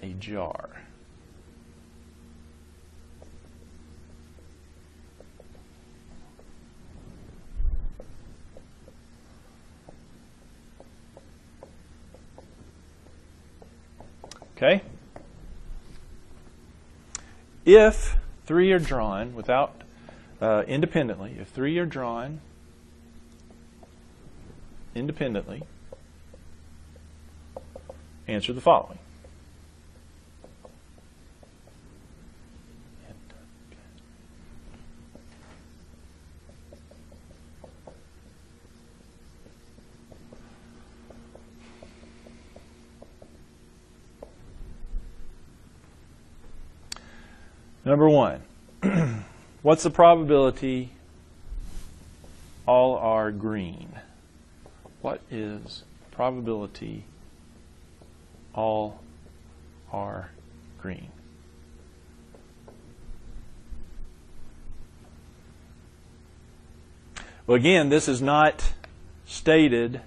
a jar. Okay? If 3 are drawn without independently, if 3 are drawn independently, answer the following. Number 1, what's the probability all are green? What is probability all are green? Well, again, this is not stated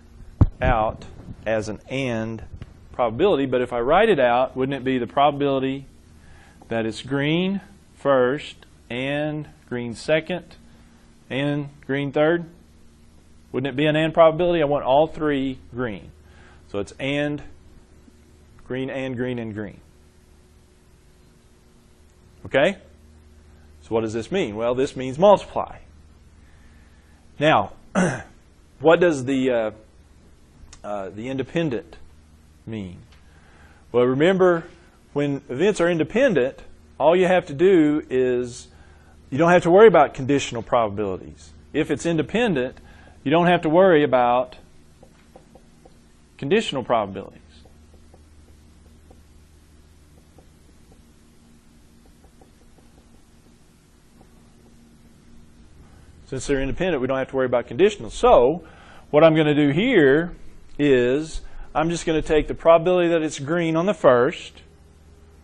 out as an and probability, but if I write it out, wouldn't it be the probability that it's green first and green second and green third? Wouldn't it be an and probability? I want all 3 green. So it's and green and green and green. Okay? So what does this mean? Well, this means multiply. Now, what does the independent mean? Well, remember, when events are independent, all you have to do is, you don't have to worry about conditional probabilities. If it's independent, you don't have to worry about conditional probabilities. Since they're independent, we don't have to worry about conditional. So, what I'm going to do here is, I'm just going to take the probability that it's green on the first,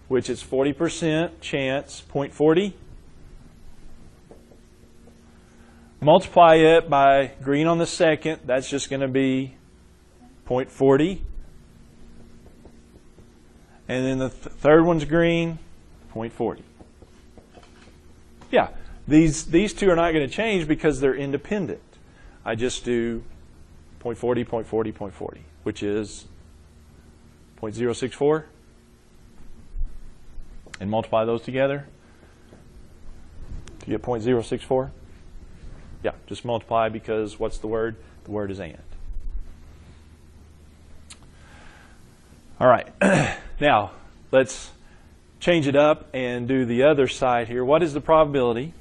which is 40% chance, 0.40. Multiply it by green on the second, that's just going to be 0.40. And then the third one's green, 0.40. Yeah, these 2 are not going to change because they're independent. I just do 0.40, 0.40, 0.40, which is 0.064. And multiply those together to get 0.064. Yeah, just multiply because what's the word? The word is and. All right. Now, let's change it up and do the other side here. What is the probability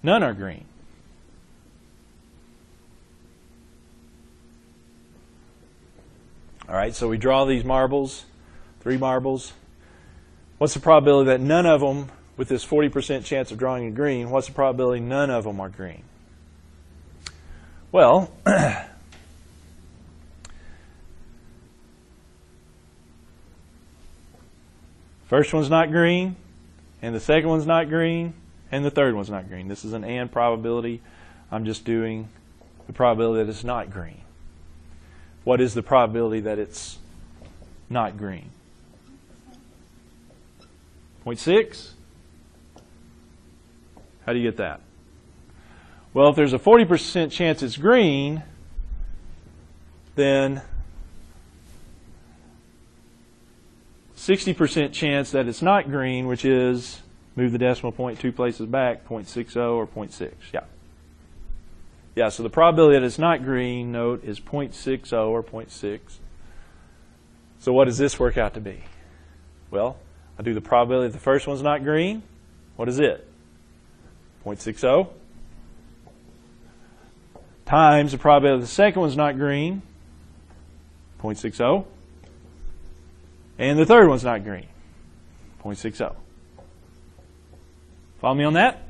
none are green? All right, so we draw these marbles, 3 marbles. What's the probability that none of them, with this 40% chance of drawing a green, what's the probability none of them are green? Well, first one's not green, and the second one's not green, and the third one's not green. This is an and probability. I'm just doing the probability that it's not green. What is the probability that it's not green? 0.6? How do you get that? Well, if there's a 40% chance it's green, then 60% chance that it's not green, which is, move the decimal point 2 places back, 0.60 or 0.6. Yeah. Yeah, so the probability that it's not green, note, is 0.60 or 0.6. So what does this work out to be? Well, I do the probability that the first one's not green. What is it? 0.60 times the probability that the second one's not green, 0.60, and the third one's not green, 0.60. Follow me on that?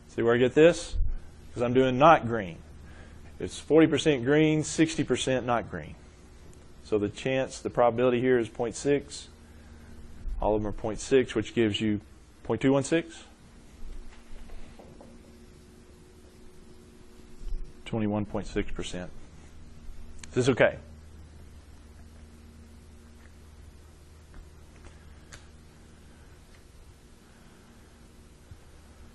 See where I get this? Because I'm doing not green. It's 40% green, 60% not green. So the chance, the probability here is 0.6. All of them are 0.6, which gives you 0.216. 21.6%. Is this okay?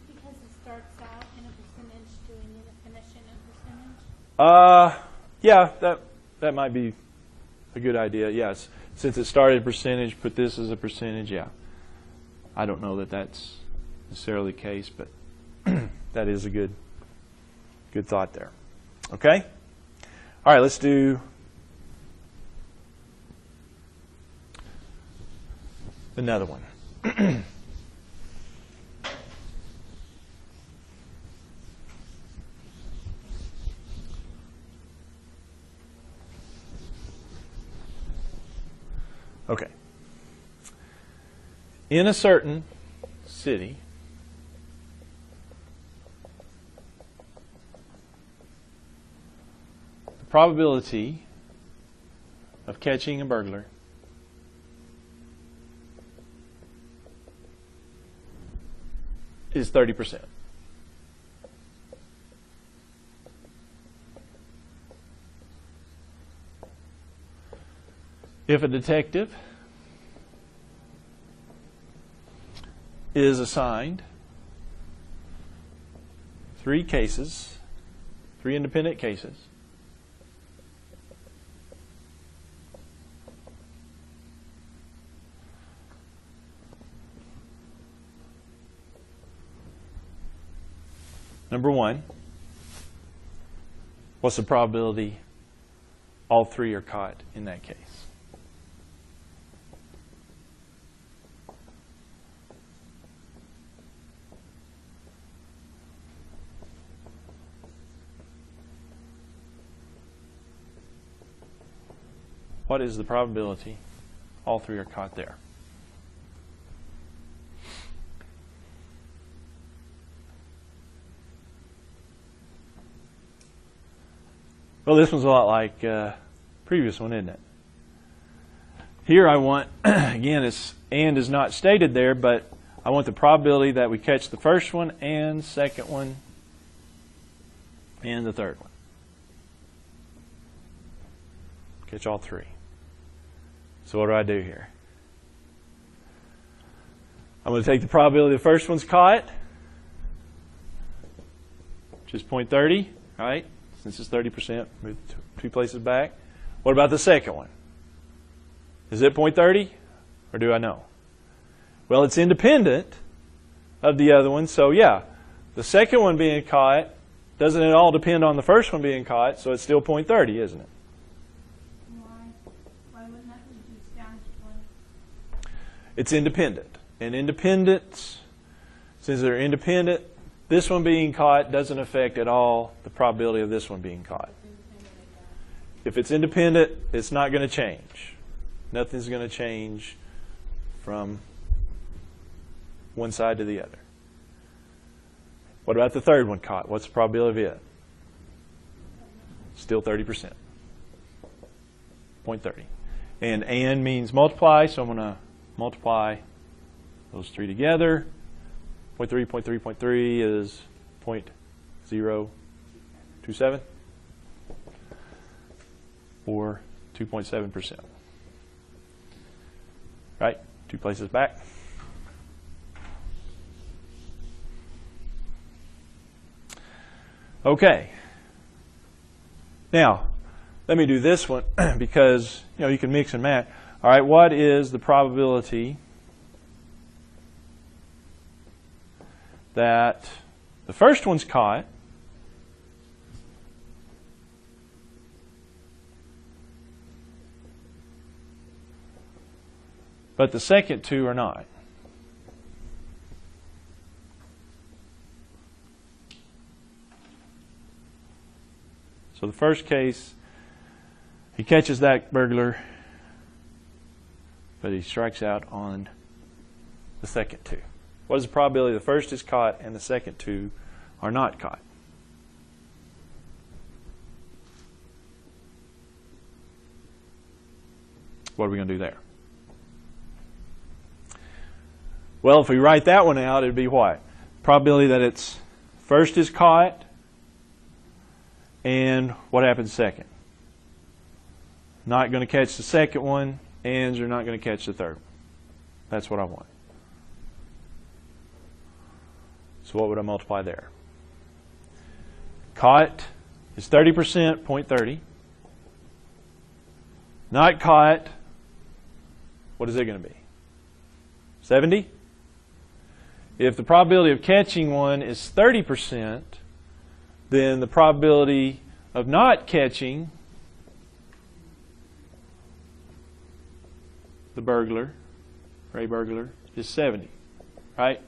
Because it starts out in a percentage, do we need to finish in a percentage? Yeah, that might be a good idea. Yes, since it started percentage, put this as a percentage. Yeah, I don't know that that's necessarily the case, but that is a good thought there. Okay. All right, let's do another one. Okay. In a certain city, the probability of catching a burglar is 30%. If a detective is assigned 3 cases, 3 independent cases, number 1, what's the probability all 3 are caught in that case? What is the probability all 3 are caught there? Well, this one's a lot like previous one, isn't it? Here I want, again, it's and is not stated there, but I want the probability that we catch the first one and second one and the third one. Catch all 3. So what do I do here? I'm going to take the probability the first one's caught, which is 0.30, right? Since it's 30%, move 2 places back. What about the second one? Is it 0.30, or do I know? Well, it's independent of the other one, so yeah, the second one being caught doesn't at all depend on the first one being caught, so it's still 0.30, isn't it? Why wouldn't that reduce down to 20? It's independent. And independence, since they're independent, this one being caught doesn't affect at all the probability of this one being caught. If it's independent, it's not going to change. Nothing's going to change from one side to the other. What about the third one caught? What's the probability of it? Still 30%. 0.30. And means multiply, so I'm going to multiply those 3 together. 0.3, 0.3, 0.3 is 0.027, or 2.7%. Right? 2 places back. Okay. Now, let me do this one because you can mix and match. All right, what is the probability that the first one's caught but the second 2 are not? So the first case, he catches that burglar, but he strikes out on the second 2. What is the probability the first is caught and the second 2 are not caught? What are we going to do there? Well, if we write that one out, it would be what? Probability that it's first is caught And what happens second? Not going to catch the second one, ands are not going to catch the third one. That's what I want. So what would I multiply there? Caught is 30%, 0.30. Not caught, what is it going to be? 70? If the probability of catching one is 30%, then the probability of not catching the burglar, Ray burglar, is 70, right?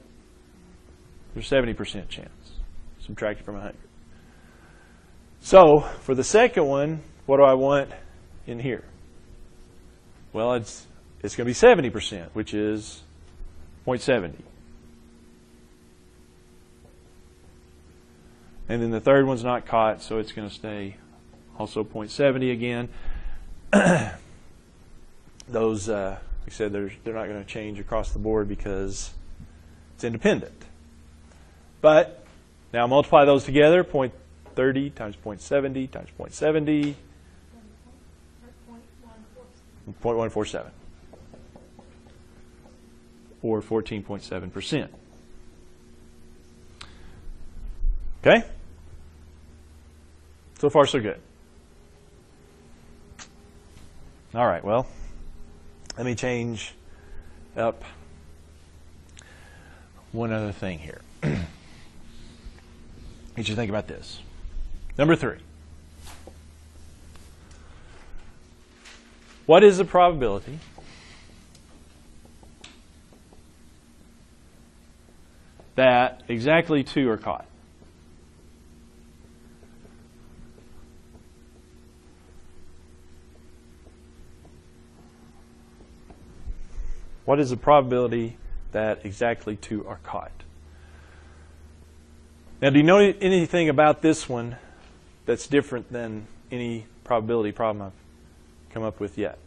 There's a 70% chance. Subtract it from 100. So, for the second one, what do I want in here? Well, it's going to be 70%, which is 0.70. And then the third one's not caught, so it's going to stay also 0.70 again. Those, like I said, they're not going to change across the board because it's independent. But now multiply those together, 0.30 times 0.70 times 0.70, 0.147, or 14.7%. Okay? So far, so good. All right, well, let me change up one other thing here. Get you to think about this. Number 3. What is the probability that exactly 2 are caught? What is the probability that exactly 2 are caught? Now, do you know anything about this one that's different than any probability problem I've come up with yet?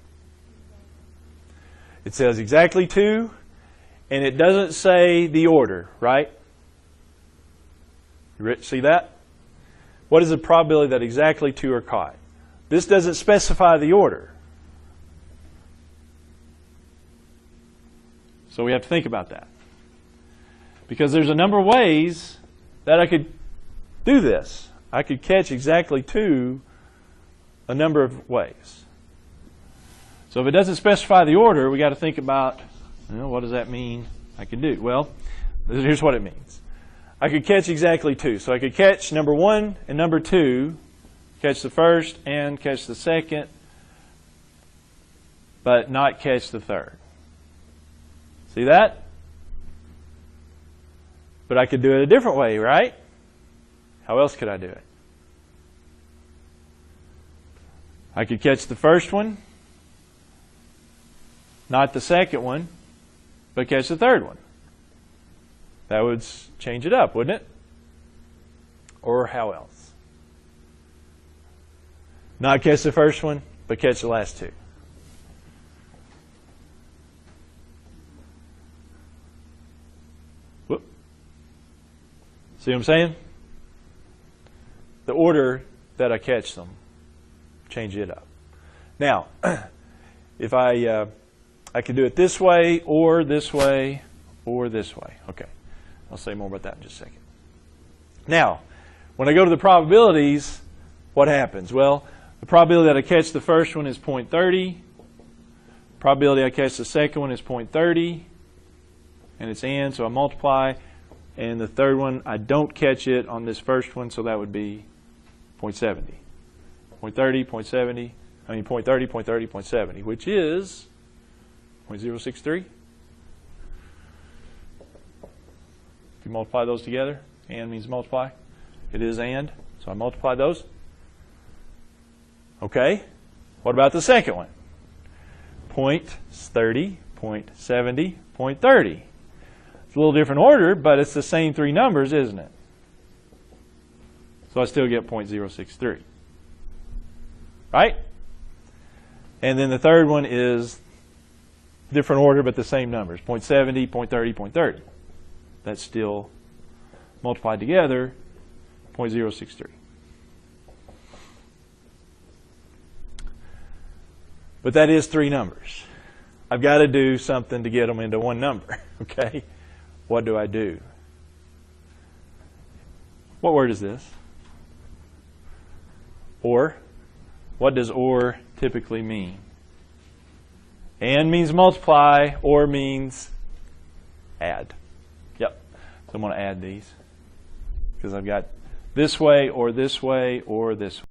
It says exactly 2, and it doesn't say the order, right? You see that? What is the probability that exactly 2 are caught? This doesn't specify the order. So we have to think about that. Because there's a number of ways that I could do this. I could catch exactly 2 a number of ways. So if it doesn't specify the order, we got to think about, what does that mean I could do? Well, here's what it means. I could catch exactly 2. So I could catch number 1 and number 2, catch the first and catch the second, but not catch the third. See that? But I could do it a different way, right? How else could I do it? I could catch the first one, not the second one, but catch the third one. That would change it up, wouldn't it? Or how else? Not catch the first one, but catch the last 2. Whoop. See what I'm saying? The order that I catch them, change it up. Now, if I could do it this way, or this way, or this way. Okay, I'll say more about that in just a second. Now, when I go to the probabilities, what happens? Well, the probability that I catch the first one is 0.30. Probability I catch the second one is 0.30. And it's and, so I multiply. And the third one, I don't catch it on this first one, so that would be 0.70. 0.30, 0.70, I mean 0.30, 0.30, 0.70, which is 0.063. If you multiply those together, and means multiply. It is and, so I multiply those. Okay, what about the second one? 0.30, 0.70, 0.30. It's a little different order, but it's the same 3 numbers, isn't it? So I still get 0.063. Right? And then the third one is different order, but the same numbers. 0.70, 0.30, 0.30. That's still multiplied together, 0.063. But that is 3 numbers. I've got to do something to get them into one number. Okay? What do I do? What word is this? Or. What does or typically mean? And means multiply, or means add. Yep. So I'm going to add these because I've got this way, or this way, or this way.